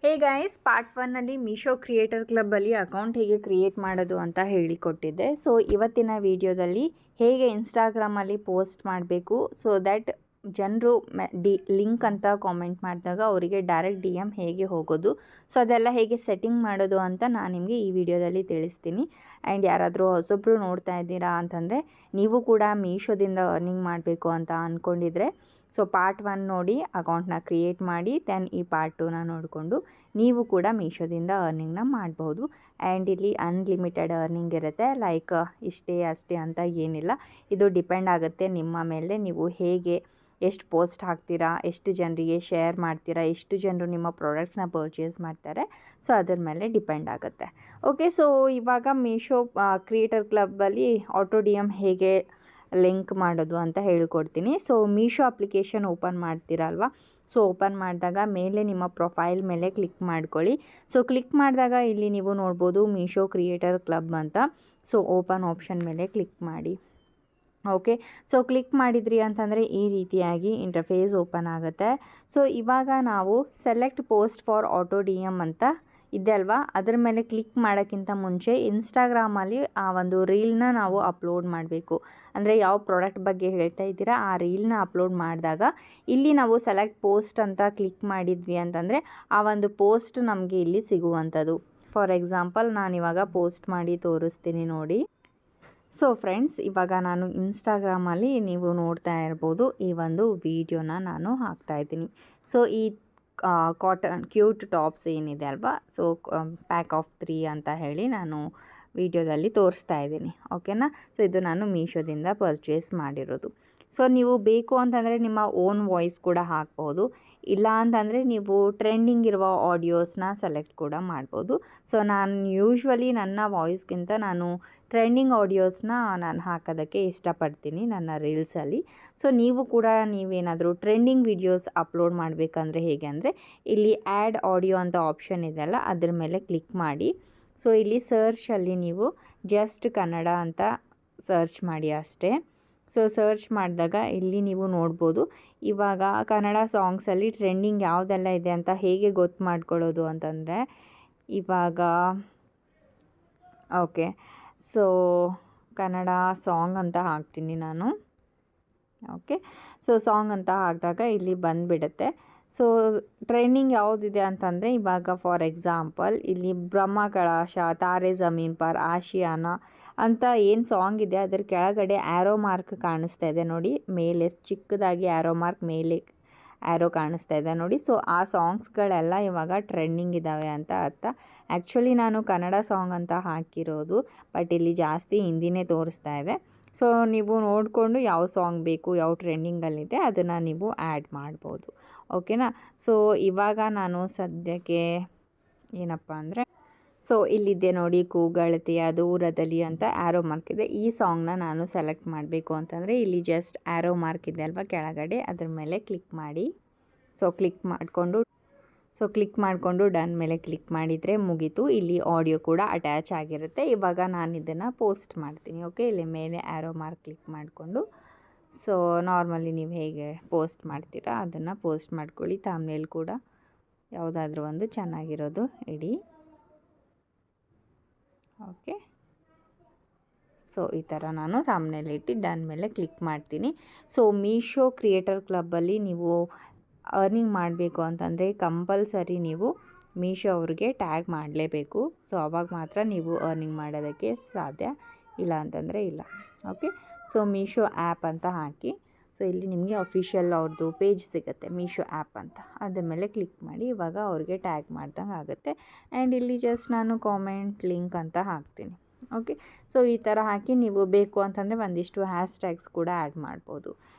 ಹೇ guys, part 1ನಲ್ಲಿ Meesho creator ಕ್ಲಬ್ಬಲ್ಲಿ account ಹೇಗೆ ಕ್ರಿಯೇಟ್ ಮಾಡೋದು ಅಂತ ಹೇಳಿಕೊಟ್ಟಿದ್ದೆ. ಸೊ ಇವತ್ತಿನ ವಿಡಿಯೋದಲ್ಲಿ ಹೇಗೆ ಇನ್ಸ್ಟಾಗ್ರಾಮಲ್ಲಿ ಪೋಸ್ಟ್ ಮಾಡಬೇಕು, ಸೊ ದ್ಯಾಟ್ ಜನರು ಲಿಂಕ್ ಅಂತ ಕಾಮೆಂಟ್ ಮಾಡಿದಾಗ ಅವರಿಗೆ ಡೈರೆಕ್ಟ್ ಡಿ ಎಮ್ ಹೇಗೆ ಹೋಗೋದು, ಸೊ ಅದೆಲ್ಲ ಹೇಗೆ ಸೆಟ್ಟಿಂಗ್ ಮಾಡೋದು ಅಂತ ನಾನು ನಿಮಗೆ ಈ ವಿಡಿಯೋದಲ್ಲಿ ತಿಳಿಸ್ತೀನಿ. ಆ್ಯಂಡ್ ಯಾರಾದರೂ ಹೊಸೊಬ್ಬರು ನೋಡ್ತಾ ಇದ್ದೀರಾ ಅಂತಂದರೆ ನೀವು ಕೂಡ ಮೀಶೋದಿಂದ ಅರ್ನಿಂಗ್ ಮಾಡಬೇಕು ಅಂತ ಅಂದ್ಕೊಂಡಿದ್ರೆ ಸೊ ಪಾರ್ಟ್ 1 ನೋಡಿ ಅಕೌಂಟ್ನ ಕ್ರಿಯೇಟ್ ಮಾಡಿ, ದೆನ್ ಈ ಪಾರ್ಟ್ 2ನ ನೋಡಿಕೊಂಡು ನೀವು ಕೂಡ ಮೀಶೋದಿಂದ ಅರ್ನಿಂಗ್ನ ಮಾಡ್ಬೋದು. ಆ್ಯಂಡ್ ಇಲ್ಲಿ ಅನ್ಲಿಮಿಟೆಡ್ ಅರ್ನಿಂಗ್ ಇರುತ್ತೆ, ಲೈಕ್ ಇಷ್ಟೇ ಅಷ್ಟೇ ಅಂತ ಏನಿಲ್ಲ. ಇದು ಡಿಪೆಂಡ್ ಆಗುತ್ತೆ ನಿಮ್ಮ ಮೇಲೆ, ನೀವು ಹೇಗೆ ಎಷ್ಟು ಪೋಸ್ಟ್ ಹಾಕ್ತೀರಾ, ಎಷ್ಟು ಜನರಿಗೆ ಶೇರ್ ಮಾಡ್ತೀರಾ, ಎಷ್ಟು ಜನರು ನಿಮ್ಮ ಪ್ರಾಡಕ್ಟ್ಸ್ನ ಪರ್ಚೇಸ್ ಮಾಡ್ತಾರೆ, ಸೊ ಅದ್ರ ಮೇಲೆ ಡಿಪೆಂಡ್ ಆಗುತ್ತೆ. ಓಕೆ, ಸೊ ಇವಾಗ ಮೀಶೋ ಕ್ರಿಯೇಟರ್ ಕ್ಲಬ್ಬಲ್ಲಿ ಆಟೋ ಡಿ ಎಮ್ ಹೇಗೆ ಲಿಂಕ್ ಮಾಡೋದು ಅಂತ ಹೇಳ್ಕೊಡ್ತೀನಿ. ಸೊ ಮೀಶೋ ಅಪ್ಲಿಕೇಶನ್ ಓಪನ್ ಮಾಡ್ತೀರಲ್ವ, ಸೊ ಓಪನ್ ಮಾಡಿದಾಗ ಮೇಲೆ ನಿಮ್ಮ ಪ್ರೊಫೈಲ್ ಮೇಲೆ ಕ್ಲಿಕ್ ಮಾಡ್ಕೊಳ್ಳಿ. ಸೊ ಕ್ಲಿಕ್ ಮಾಡಿದಾಗ ಇಲ್ಲಿ ನೀವು ನೋಡ್ಬೋದು ಮೀಶೋ ಕ್ರಿಯೇಟರ್ ಕ್ಲಬ್ ಅಂತ. ಸೊ ಓಪನ್ ಆಪ್ಷನ್ ಮೇಲೆ ಕ್ಲಿಕ್ ಮಾಡಿ. ಓಕೆ, ಸೊ ಕ್ಲಿಕ್ ಮಾಡಿದ್ರಿ ಅಂತಂದರೆ ಈ ರೀತಿಯಾಗಿ ಇಂಟರ್ಫೇಸ್ ಓಪನ್ ಆಗುತ್ತೆ. ಸೊ ಇವಾಗ ನಾವು select post for auto D M ಅಂತ ಇದೆ ಅಲ್ವಾ, ಅದರ ಮೇಲೆ ಕ್ಲಿಕ್ ಮಾಡೋಕ್ಕಿಂತ ಮುಂಚೆ ಇನ್ಸ್ಟಾಗ್ರಾಮಲ್ಲಿ ಆ ಒಂದು ರೀಲ್ನ ನಾವು ಅಪ್ಲೋಡ್ ಮಾಡಬೇಕು. ಅಂದರೆ ಯಾವ ಪ್ರಾಡಕ್ಟ್ ಬಗ್ಗೆ ಹೇಳ್ತಾ ಇದ್ದೀರಾ ಆ ರೀಲ್ನ ಅಪ್ಲೋಡ್ ಮಾಡಿದಾಗ ಇಲ್ಲಿ ನಾವು ಸೆಲೆಕ್ಟ್ ಪೋಸ್ಟ್ ಅಂತ ಕ್ಲಿಕ್ ಮಾಡಿದ್ವಿ ಅಂತಂದರೆ ಆ ಒಂದು ಪೋಸ್ಟ್ ನಮಗೆ ಇಲ್ಲಿ ಸಿಗುವಂಥದ್ದು. ಫಾರ್ ಎಕ್ಸಾಂಪಲ್ ನಾನಿವಾಗ ಪೋಸ್ಟ್ ಮಾಡಿ ತೋರಿಸ್ತೀನಿ ನೋಡಿ. ಸೊ ಫ್ರೆಂಡ್ಸ್, ಇವಾಗ ನಾನು ಇನ್ಸ್ಟಾಗ್ರಾಮಲ್ಲಿ ನೀವು ನೋಡ್ತಾ ಇರ್ಬೋದು ಈ ಒಂದು ವಿಡಿಯೋನ ನಾನು ಹಾಕ್ತಾಯಿದ್ದೀನಿ. ಸೊ ಈ ಕಾಟನ್ ಕ್ಯೂಟ್ ಟಾಪ್ಸ್ ಏನಿದೆ ಅಲ್ವಾ, ಸೊ ಪ್ಯಾಕ್ ಆಫ್ 3 ಅಂತ ಹೇಳಿ ನಾನು ವಿಡಿಯೋದಲ್ಲಿ ತೋರಿಸ್ತಾ ಇದ್ದೀನಿ. ಓಕೆನಾ, ಸೊ ಇದು ನಾನು ಮೀಶೋದಿಂದ ಪರ್ಚೇಸ್ ಮಾಡಿರೋದು. ಸೊ ನೀವು ಬೇಕು ಅಂತಂದರೆ ನಿಮ್ಮ ಓನ್ ವಾಯ್ಸ್ ಕೂಡ ಹಾಕ್ಬೋದು, ಇಲ್ಲ ಅಂತಂದರೆ ನೀವು ಟ್ರೆಂಡಿಂಗ್ ಇರುವ ಆಡಿಯೋಸ್ನ ಸೆಲೆಕ್ಟ್ ಕೂಡ ಮಾಡ್ಬೋದು. ಸೊ ನಾನು ಯೂಶ್ವಲಿ ನನ್ನ ವಾಯ್ಸ್ಗಿಂತ ನಾನು ಟ್ರೆಂಡಿಂಗ್ ಆಡಿಯೋಸ್ನ ನಾನು ಹಾಕೋದಕ್ಕೆ ಇಷ್ಟಪಡ್ತೀನಿ ನನ್ನ ರೀಲ್ಸಲ್ಲಿ. ಸೊ ನೀವು ಕೂಡ ನೀವೇನಾದರೂ ಟ್ರೆಂಡಿಂಗ್ ವಿಡಿಯೋಸ್ ಅಪ್ಲೋಡ್ ಮಾಡಬೇಕಂದ್ರೆ ಹೇಗೆ ಅಂದರೆ ಇಲ್ಲಿ ಆ್ಯಡ್ ಆಡಿಯೋ ಅಂತ ಆಪ್ಷನ್ ಇದೆಯಲ್ಲ ಅದ್ರ ಮೇಲೆ ಕ್ಲಿಕ್ ಮಾಡಿ. ಸೊ ಇಲ್ಲಿ ಸರ್ಚಲ್ಲಿ ನೀವು ಜಸ್ಟ್ ಕನ್ನಡ ಅಂತ ಸರ್ಚ್ ಮಾಡಿ ಅಷ್ಟೇ. ಸೊ ಸರ್ಚ್ ಮಾಡಿದಾಗ ಇಲ್ಲಿ ನೀವು ನೋಡ್ಬೋದು ಇವಾಗ ಕನ್ನಡ ಸಾಂಗ್ಸಲ್ಲಿ ಟ್ರೆಂಡಿಂಗ್ ಯಾವುದೆಲ್ಲ ಇದೆ ಅಂತ ಹೇಗೆ ಗೊತ್ತು ಮಾಡ್ಕೊಳ್ಳೋದು ಅಂತಂದರೆ ಇವಾಗ ಓಕೆ, ಸೊ ಕನ್ನಡ ಸಾಂಗ್ ಅಂತ ಹಾಕ್ತೀನಿ ನಾನು. ಓಕೆ, ಸೊ ಸಾಂಗ್ ಅಂತ ಹಾಕಿದಾಗ ಇಲ್ಲಿ ಬಂದುಬಿಡುತ್ತೆ. ಸೊ ಟ್ರೆಂಡಿಂಗ್ ಯಾವುದಿದೆ ಅಂತಂದರೆ ಇವಾಗ ಫಾರ್ ಎಕ್ಸಾಂಪಲ್ ಇಲ್ಲಿ ಬ್ರಹ್ಮ ಕಳಶ, ತಾರೆ ಜಮೀನ್ ಪರ್, ಆಶಿಯಾನ ಅಂತ ಏನು ಸಾಂಗ್ ಇದೆ ಅದರ ಕೆಳಗಡೆ ಆ್ಯರೋ ಮಾರ್ಕ್ ಕಾಣಿಸ್ತಾ ಇದೆ ನೋಡಿ, ಮೇಲೆ ಚಿಕ್ಕದಾಗಿ ಆ್ಯರೋ ಮಾರ್ಕ್ ಮೇಲೆ ಆ್ಯರೋ ಕಾಣಿಸ್ತಾ ಇದೆ ನೋಡಿ. ಸೊ ಆ ಸಾಂಗ್ಸ್ಗಳೆಲ್ಲ ಇವಾಗ ಟ್ರೆಂಡಿಂಗ್ ಇದ್ದಾವೆ ಅಂತ ಅರ್ಥ. ಆ್ಯಕ್ಚುಲಿ ನಾನು ಕನ್ನಡ ಸಾಂಗ್ ಅಂತ ಹಾಕಿರೋದು, ಬಟ್ ಇಲ್ಲಿ ಜಾಸ್ತಿ ಹಿಂದಿನೇ ತೋರಿಸ್ತಾ ಇದೆ. ಸೊ ನೀವು ನೋಡಿಕೊಂಡು ಯಾವ ಸಾಂಗ್ ಬೇಕು, ಯಾವ ಟ್ರೆಂಡಿಂಗಲ್ಲಿದೆ ಅದನ್ನು ನೀವು ಆ್ಯಡ್ ಮಾಡ್ಬೋದು. ಓಕೆನಾ, ಸೊ ಇವಾಗ ನಾನು ಸದ್ಯಕ್ಕೆ ಏನಪ್ಪ ಅಂದರೆ ಸೊ ಇಲ್ಲಿದೆ ನೋಡಿ, ಕೂಗಳತೆಯ ದೂರದಲ್ಲಿ ಅಂತ ಆ್ಯರೋ ಮಾರ್ಕ್ ಇದೆ. ಈ ಸಾಂಗ್ನ ನಾನು ಸೆಲೆಕ್ಟ್ ಮಾಡಬೇಕು ಅಂತಂದರೆ ಇಲ್ಲಿ ಜಸ್ಟ್ ಆ್ಯರೋ ಮಾರ್ಕ್ ಇದೆ ಅಲ್ವಾ ಕೆಳಗಡೆ, ಅದ್ರ ಮೇಲೆ ಕ್ಲಿಕ್ ಮಾಡಿ. ಸೊ ಕ್ಲಿಕ್ ಮಾಡಿಕೊಂಡು ಡನ್ ಮೇಲೆ ಕ್ಲಿಕ್ ಮಾಡಿದರೆ ಮುಗೀತು. ಇಲ್ಲಿ ಆಡಿಯೋ ಕೂಡ ಅಟ್ಯಾಚ್ ಆಗಿರುತ್ತೆ. ಇವಾಗ ನಾನು ಇದನ್ನು ಪೋಸ್ಟ್ ಮಾಡ್ತೀನಿ. ಓಕೆ, ಇಲ್ಲಿ ಮೇಲೆ ಆ್ಯರೋ ಮಾರ್ಕ್ ಕ್ಲಿಕ್ ಮಾಡಿಕೊಂಡು ಸೊ ನಾರ್ಮಲಿ ನೀವು ಹೇಗೆ ಪೋಸ್ಟ್ ಮಾಡ್ತೀರಾ ಅದನ್ನು ಪೋಸ್ಟ್ ಮಾಡ್ಕೊಳ್ಳಿ. ಥಂಬ್ನೇಲ್ ಕೂಡ ಯಾವುದಾದ್ರೂ ಒಂದು ಚೆನ್ನಾಗಿರೋದು ಇಡಿ. ಓಕೆ, ಸೊ ಈ ಥರ ನಾನು ಥಂಬ್ನೇಲ್ ಇಟ್ಟು ಡನ್ ಮೇಲೆ ಕ್ಲಿಕ್ ಮಾಡ್ತೀನಿ. ಸೊ ಮೀಶೋ ಕ್ರಿಯೇಟರ್ ಕ್ಲಬ್ಬಲ್ಲಿ ನೀವು ಅರ್ನಿಂಗ್ ಮಾಡಬೇಕು ಅಂತಂದರೆ ಕಂಪಲ್ಸರಿ ನೀವು ಮೀಶೋ ಅವ್ರಿಗೆ ಟ್ಯಾಗ್ ಮಾಡಲೇಬೇಕು. ಸೊ ಅವಾಗ ಮಾತ್ರ ನೀವು ಅರ್ನಿಂಗ್ ಮಾಡೋದಕ್ಕೆ ಸಾಧ್ಯ, ಇಲ್ಲ ಅಂತಂದರೆ ಇಲ್ಲ. ಓಕೆ, ಸೊ ಮೀಶೋ ಆ್ಯಪ್ ಅಂತ ಹಾಕಿ. ಸೊ ಇಲ್ಲಿ ನಿಮಗೆ ಅಫಿಷಿಯಲ್ ಅವ್ರದ್ದು ಪೇಜ್ ಸಿಗುತ್ತೆ ಮೀಶೋ ಆ್ಯಪ್ ಅಂತ, ಅದ್ರ ಮೇಲೆ ಕ್ಲಿಕ್ ಮಾಡಿ. ಇವಾಗ ಅವ್ರಿಗೆ ಟ್ಯಾಗ್ ಮಾಡ್ದಂಗೆ ಆಗುತ್ತೆ. ಆ್ಯಂಡ್ ಇಲ್ಲಿ ಜಸ್ಟ್ ನಾನು ಕಾಮೆಂಟ್ ಲಿಂಕ್ ಅಂತ ಹಾಕ್ತೀನಿ. ಓಕೆ, ಸೊ ಈ ಥರ ಹಾಕಿ ನೀವು ಬೇಕು ಅಂತಂದರೆ ಒಂದಿಷ್ಟು ಹ್ಯಾಶ್ಟ್ಯಾಗ್ಸ್ ಕೂಡ ಆ್ಯಡ್ ಮಾಡ್ಬೋದು.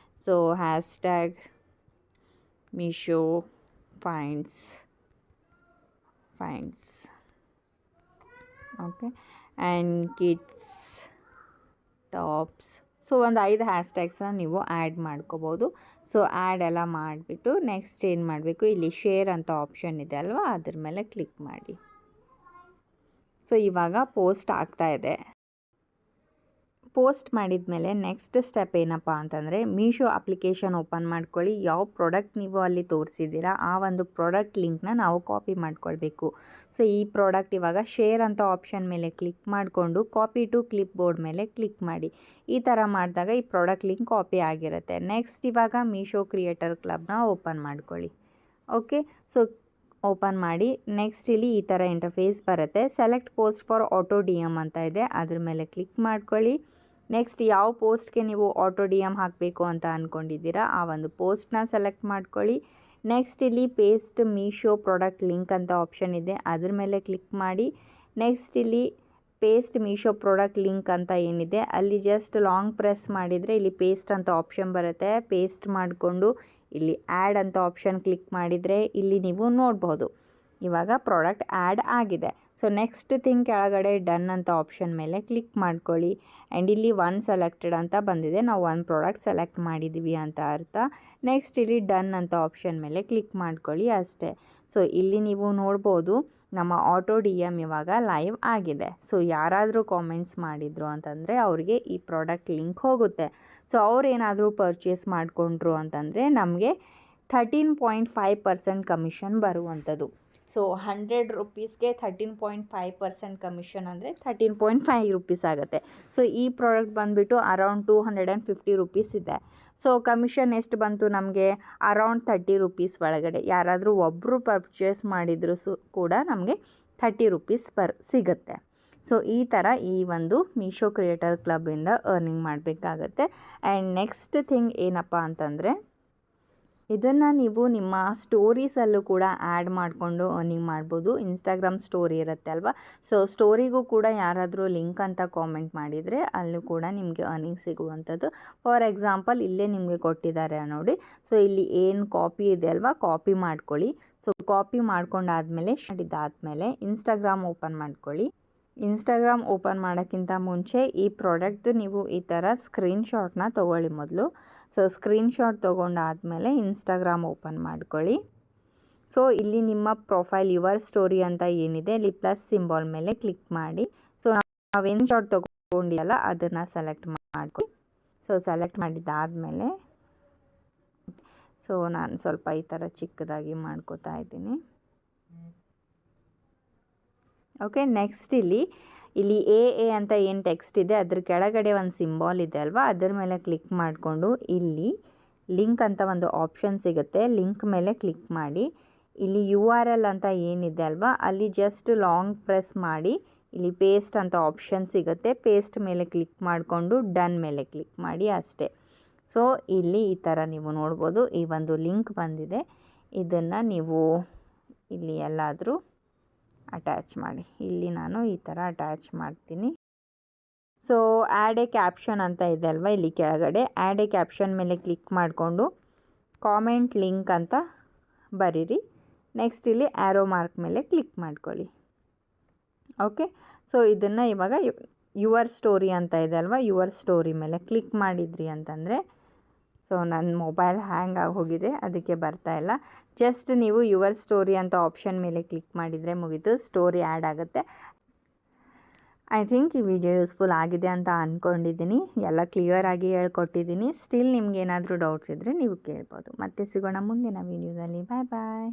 So hashtag Meesho finds okay, and kids tops. So ಒಂದು 5 ಹ್ಯಾಶ್ಟ್ಯಾಗ್ಸನ್ನ ನೀವು ಆ್ಯಡ್ ಮಾಡ್ಕೋಬೋದು. ಸೊ ಆ್ಯಡ್ ಎಲ್ಲ ಮಾಡಿಬಿಟ್ಟು ನೆಕ್ಸ್ಟ್ ಏನು ಮಾಡಬೇಕು, ಇಲ್ಲಿ ಶೇರ್ ಅಂತ ಆಪ್ಷನ್ ಇದೆ ಅಲ್ವಾ ಅದ್ರ ಮೇಲೆ ಕ್ಲಿಕ್ ಮಾಡಿ. ಸೊ ಇವಾಗ ಪೋಸ್ಟ್ ಆಗ್ತಾ ಇದೆ. ಪೋಸ್ಟ್ ಮಾಡಿದ ಮೇಲೆ ನೆಕ್ಸ್ಟ್ ಸ್ಟೆಪ್ ಏನಪ್ಪ ಅಂತಂದರೆ ಮೀಶೋ ಅಪ್ಲಿಕೇಶನ್ ಓಪನ್ ಮಾಡ್ಕೊಳ್ಳಿ. ಯಾವ ಪ್ರಾಡಕ್ಟ್ ನೀವು ಅಲ್ಲಿ ತೋರಿಸಿದ್ದೀರಾ ಆ ಒಂದು ಪ್ರಾಡಕ್ಟ್ ಲಿಂಕ್ನ ನಾವು ಕಾಪಿ ಮಾಡ್ಕೊಳ್ಬೇಕು. ಸೊ ಈ ಪ್ರಾಡಕ್ಟ್ ಇವಾಗ ಶೇರ್ ಅಂತ ಆಪ್ಷನ್ ಮೇಲೆ ಕ್ಲಿಕ್ ಮಾಡಿಕೊಂಡು ಕಾಪಿ ಟು ಕ್ಲಿಪ್ ಬೋರ್ಡ್ ಮೇಲೆ ಕ್ಲಿಕ್ ಮಾಡಿ. ಈ ಥರ ಮಾಡಿದಾಗ ಈ ಪ್ರಾಡಕ್ಟ್ ಲಿಂಕ್ ಕಾಪಿ ಆಗಿರುತ್ತೆ. ನೆಕ್ಸ್ಟ್ ಇವಾಗ ಮೀಶೋ ಕ್ರಿಯೇಟರ್ ಕ್ಲಬ್ನ ಓಪನ್ ಮಾಡ್ಕೊಳ್ಳಿ. ಓಕೆ, ಸೊ ಓಪನ್ ಮಾಡಿ ನೆಕ್ಸ್ಟ್ ಇಲ್ಲಿ ಈ ಥರ ಇಂಟರ್ಫೇಸ್ ಬರುತ್ತೆ. Select post for auto D M ಅಂತ ಇದೆ, ಅದ್ರ ಮೇಲೆ ಕ್ಲಿಕ್ ಮಾಡ್ಕೊಳ್ಳಿ. ನೆಕ್ಸ್ಟ್ ಯಾವ ಪೋಸ್ಟ್ಗೆ ನೀವು ಆಟೋ ಡಿ ಎಮ್ ಹಾಕಬೇಕು ಅಂತ ಅಂದ್ಕೊಂಡಿದ್ದೀರಾ ಆ ಒಂದು ಪೋಸ್ಟ್ನ ಸೆಲೆಕ್ಟ್ ಮಾಡ್ಕೊಳ್ಳಿ. ನೆಕ್ಸ್ಟ್ ಇಲ್ಲಿ ಪೇಸ್ಟ್ ಮೀಶೋ ಪ್ರಾಡಕ್ಟ್ ಲಿಂಕ್ ಅಂತ ಆಪ್ಷನ್ ಇದೆ, ಅದ್ರ ಮೇಲೆ ಕ್ಲಿಕ್ ಮಾಡಿ. ನೆಕ್ಸ್ಟ್ ಇಲ್ಲಿ ಪೇಸ್ಟ್ ಮೀಶೋ ಪ್ರಾಡಕ್ಟ್ ಲಿಂಕ್ ಅಂತ ಏನಿದೆ ಅಲ್ಲಿ ಜಸ್ಟ್ ಲಾಂಗ್ ಪ್ರೆಸ್ ಮಾಡಿದರೆ ಇಲ್ಲಿ ಪೇಸ್ಟ್ ಅಂತ ಆಪ್ಷನ್ ಬರುತ್ತೆ. ಪೇಸ್ಟ್ ಮಾಡಿಕೊಂಡು ಇಲ್ಲಿ ಆ್ಯಡ್ ಅಂತ ಆಪ್ಷನ್ ಕ್ಲಿಕ್ ಮಾಡಿದರೆ ಇಲ್ಲಿ ನೀವು ನೋಡ್ಬೋದು ಇವಾಗ ಪ್ರಾಡಕ್ಟ್ ಆ್ಯಡ್ ಆಗಿದೆ. ಸೊ ನೆಕ್ಸ್ಟ್ ಥಿಂಗ್ ಕೆಳಗಡೆ ಡನ್ ಅಂತ ಆಪ್ಷನ್ ಮೇಲೆ ಕ್ಲಿಕ್ ಮಾಡ್ಕೊಳ್ಳಿ. ಆ್ಯಂಡ್ ಇಲ್ಲಿ ಒನ್ ಸೆಲೆಕ್ಟೆಡ್ ಅಂತ ಬಂದಿದೆ, ನಾವು ಒಂದು ಪ್ರಾಡಕ್ಟ್ ಸೆಲೆಕ್ಟ್ ಮಾಡಿದ್ದೀವಿ ಅಂತ ಅರ್ಥ. ನೆಕ್ಸ್ಟ್ ಇಲ್ಲಿ ಡನ್ ಅಂತ ಆಪ್ಷನ್ ಮೇಲೆ ಕ್ಲಿಕ್ ಮಾಡ್ಕೊಳ್ಳಿ ಅಷ್ಟೇ. ಸೊ ಇಲ್ಲಿ ನೀವು ನೋಡ್ಬೋದು ನಮ್ಮ ಆಟೋ ಡಿ ಎಮ್ ಇವಾಗ ಲೈವ್ ಆಗಿದೆ. ಸೊ ಯಾರಾದರೂ ಕಾಮೆಂಟ್ಸ್ ಮಾಡಿದರು ಅಂತಂದರೆ ಅವರಿಗೆ ಈ ಪ್ರಾಡಕ್ಟ್ ಲಿಂಕ್ ಹೋಗುತ್ತೆ. ಸೊ ಅವ್ರೇನಾದರೂ ಪರ್ಚೇಸ್ ಮಾಡಿಕೊಂಡ್ರು ಅಂತಂದರೆ ನಮಗೆ 13.5% ಕಮಿಷನ್ ಬರುವಂಥದ್ದು. ಸೊ 100 ರುಪೀಸ್ಗೆ 13.5% ಕಮಿಷನ್ ಅಂದರೆ 13.5 ರುಪೀಸ್ ಆಗುತ್ತೆ. ಸೊ ಈ ಪ್ರಾಡಕ್ಟ್ ಬಂದುಬಿಟ್ಟು ಅರೌಂಡ್ 250 ರುಪೀಸ್ ಇದೆ. ಸೊ ಕಮಿಷನ್ ಎಷ್ಟು ಬಂತು ನಮಗೆ ಅರೌಂಡ್ 30 ರುಪೀಸ್ ಒಳಗಡೆ. ಯಾರಾದರೂ ಒಬ್ಬರು ಪರ್ಚೇಸ್ ಮಾಡಿದರೂ ಕೂಡ ನಮಗೆ 30 ರುಪೀಸ್ ಸಿಗುತ್ತೆ. ಸೊ ಈ ಥರ ಈ ಒಂದು ಮೀಶೋ ಕ್ರಿಯೇಟರ್ ಕ್ಲಬ್ಬಿಂದ ಅರ್ನಿಂಗ್ ಮಾಡಬೇಕಾಗತ್ತೆ. ಆ್ಯಂಡ್ ನೆಕ್ಸ್ಟ್ ಥಿಂಗ್ ಏನಪ್ಪ ಅಂತಂದರೆ ಇದನ್ನು ನೀವು ನಿಮ್ಮ ಸ್ಟೋರೀಸಲ್ಲೂ ಕೂಡ ಆ್ಯಡ್ ಮಾಡಿಕೊಂಡು ಅರ್ನಿಂಗ್ ಮಾಡ್ಬೋದು. ಇನ್ಸ್ಟಾಗ್ರಾಮ್ ಸ್ಟೋರಿ ಇರುತ್ತೆ ಅಲ್ವಾ, ಸೊ ಸ್ಟೋರಿಗೂ ಕೂಡ ಯಾರಾದರೂ ಲಿಂಕ್ ಅಂತ ಕಾಮೆಂಟ್ ಮಾಡಿದರೆ ಅಲ್ಲೂ ಕೂಡ ನಿಮಗೆ ಅರ್ನಿಂಗ್ ಸಿಗುವಂಥದ್ದು. ಫಾರ್ ಎಕ್ಸಾಂಪಲ್ ಇಲ್ಲೇ ನಿಮಗೆ ಕೊಟ್ಟಿದ್ದಾರೆ ನೋಡಿ. ಸೊ ಇಲ್ಲಿ ಏನು ಕಾಪಿ ಇದೆ ಅಲ್ವಾ, ಕಾಪಿ ಮಾಡ್ಕೊಳ್ಳಿ. ಸೊ ಕಾಪಿ ಮಾಡ್ಕೊಂಡಾದ್ಮೇಲೆ ಇದಾದಮೇಲೆ ಇನ್ಸ್ಟಾಗ್ರಾಮ್ ಓಪನ್ ಮಾಡ್ಕೊಳ್ಳಿ. ಇನ್ಸ್ಟಾಗ್ರಾಮ್ ಓಪನ್ ಮಾಡೋಕ್ಕಿಂತ ಮುಂಚೆ ಈ ಪ್ರಾಡಕ್ಟ್ದು ನೀವು ಈ ಥರ ಸ್ಕ್ರೀನ್ಶಾಟ್ನ ತೊಗೊಳ್ಳಿ ಮೊದಲು. ಸೊ ಸ್ಕ್ರೀನ್ಶಾಟ್ ತೊಗೊಂಡಾದಮೇಲೆ ಇನ್ಸ್ಟಾಗ್ರಾಮ್ ಓಪನ್ ಮಾಡ್ಕೊಳ್ಳಿ. ಸೊ ಇಲ್ಲಿ ನಿಮ್ಮ ಪ್ರೊಫೈಲ್ ಯುವರ್ ಸ್ಟೋರಿ ಅಂತ ಏನಿದೆ ಇಲ್ಲಿ ಪ್ಲಸ್ ಸಿಂಬಾಲ್ ಮೇಲೆ ಕ್ಲಿಕ್ ಮಾಡಿ. ಸೊ ನಾವೇನು ಶಾಟ್ ತೊಗೊಂಡಿಲ್ಲ ಅದನ್ನು ಸೆಲೆಕ್ಟ್ ಮಾಡ್ಕೊಳ್ಳಿ. ಸೊ ಸೆಲೆಕ್ಟ್ ಮಾಡಿದ್ದಾದಮೇಲೆ ಸೊ ನಾನು ಸ್ವಲ್ಪ ಈ ಥರ ಚಿಕ್ಕದಾಗಿ ಮಾಡ್ಕೋತಾ ಇದ್ದೀನಿ. ಓಕೆ, ನೆಕ್ಸ್ಟ್ ಇಲ್ಲಿ ಎ ಅಂತ ಏನು ಟೆಕ್ಸ್ಟ್ ಇದೆ ಅದ್ರ ಕೆಳಗಡೆ ಒಂದು ಸಿಂಬಾಲ್ ಇದೆ ಅಲ್ವಾ, ಅದರ ಮೇಲೆ ಕ್ಲಿಕ್ ಮಾಡಿಕೊಂಡು ಇಲ್ಲಿ ಲಿಂಕ್ ಅಂತ ಒಂದು ಆಪ್ಷನ್ ಸಿಗುತ್ತೆ, ಲಿಂಕ್ ಮೇಲೆ ಕ್ಲಿಕ್ ಮಾಡಿ. ಇಲ್ಲಿ URL ಅಂತ ಏನಿದೆ ಅಲ್ವಾ ಅಲ್ಲಿ ಜಸ್ಟ್ ಲಾಂಗ್ ಪ್ರೆಸ್ ಮಾಡಿ ಇಲ್ಲಿ ಪೇಸ್ಟ್ ಅಂತ ಆಪ್ಷನ್ ಸಿಗುತ್ತೆ. ಪೇಸ್ಟ್ ಮೇಲೆ ಕ್ಲಿಕ್ ಮಾಡಿಕೊಂಡು ಡನ್ ಮೇಲೆ ಕ್ಲಿಕ್ ಮಾಡಿ ಅಷ್ಟೇ. ಸೊ ಇಲ್ಲಿ ಈ ಥರ ನೀವು ನೋಡ್ಬೋದು ಈ ಒಂದು ಲಿಂಕ್ ಬಂದಿದೆ. ಇದನ್ನು ನೀವು ಇಲ್ಲಿ ಎಲ್ಲಾದರೂ ಅಟ್ಯಾಚ್ ಮಾಡಿ. ಇಲ್ಲಿ ನಾನು ಈ ಥರ ಅಟ್ಯಾಚ್ ಮಾಡ್ತೀನಿ. ಸೊ ಆ್ಯಡ್ ಎ ಕ್ಯಾಪ್ಷನ್ ಅಂತ ಇದೆ ಅಲ್ವಾ ಇಲ್ಲಿ ಕೆಳಗಡೆ ಆ್ಯಡ್ ಎ ಕ್ಯಾಪ್ಷನ್ ಮೇಲೆ ಕ್ಲಿಕ್ ಮಾಡಿಕೊಂಡು ಕಾಮೆಂಟ್ ಲಿಂಕ್ ಅಂತ ಬರೀರಿ. ನೆಕ್ಸ್ಟ್ ಇಲ್ಲಿ ಆ್ಯರೋ ಮಾರ್ಕ್ ಮೇಲೆ ಕ್ಲಿಕ್ ಮಾಡ್ಕೊಳ್ಳಿ. ಓಕೆ, ಸೊ ಇದನ್ನು ಇವಾಗ ಯುವರ್ ಸ್ಟೋರಿ ಅಂತ ಇದೆ ಅಲ್ವಾ, ಯುವರ್ ಸ್ಟೋರಿ ಮೇಲೆ ಕ್ಲಿಕ್ ಮಾಡಿದ್ರಿ ಅಂತಂದರೆ ಸೊ ನನ್ನ ಮೊಬೈಲ್ ಹ್ಯಾಂಗ್ ಆಗಿ ಹೋಗಿದೆ ಅದಕ್ಕೆ ಬರ್ತಾ ಇಲ್ಲ. ಜಸ್ಟ್ ನೀವು ಯುವರ್ ಸ್ಟೋರಿ ಅಂತ ಆಪ್ಷನ್ ಮೇಲೆ ಕ್ಲಿಕ್ ಮಾಡಿದರೆ ಮುಗೀತು, ಸ್ಟೋರಿ ಆ್ಯಡ್ ಆಗುತ್ತೆ. ಐ ಥಿಂಕ್ ಈ ವಿಡಿಯೋ ಯೂಸ್ಫುಲ್ ಆಗಿದೆ ಅಂತ ಅಂದ್ಕೊಂಡಿದ್ದೀನಿ. ಎಲ್ಲ ಕ್ಲಿಯರಾಗಿ ಹೇಳ್ಕೊಟ್ಟಿದ್ದೀನಿ. ಸ್ಟಿಲ್ ನಿಮ್ಗೆ ಏನಾದರೂ ಡೌಟ್ಸ್ ಇದ್ದರೆ ನೀವು ಕೇಳ್ಬೋದು. ಮತ್ತೆ ಸಿಗೋಣ ಮುಂದಿನ ವೀಡಿಯೋದಲ್ಲಿ. ಬಾಯ್ ಬಾಯ್.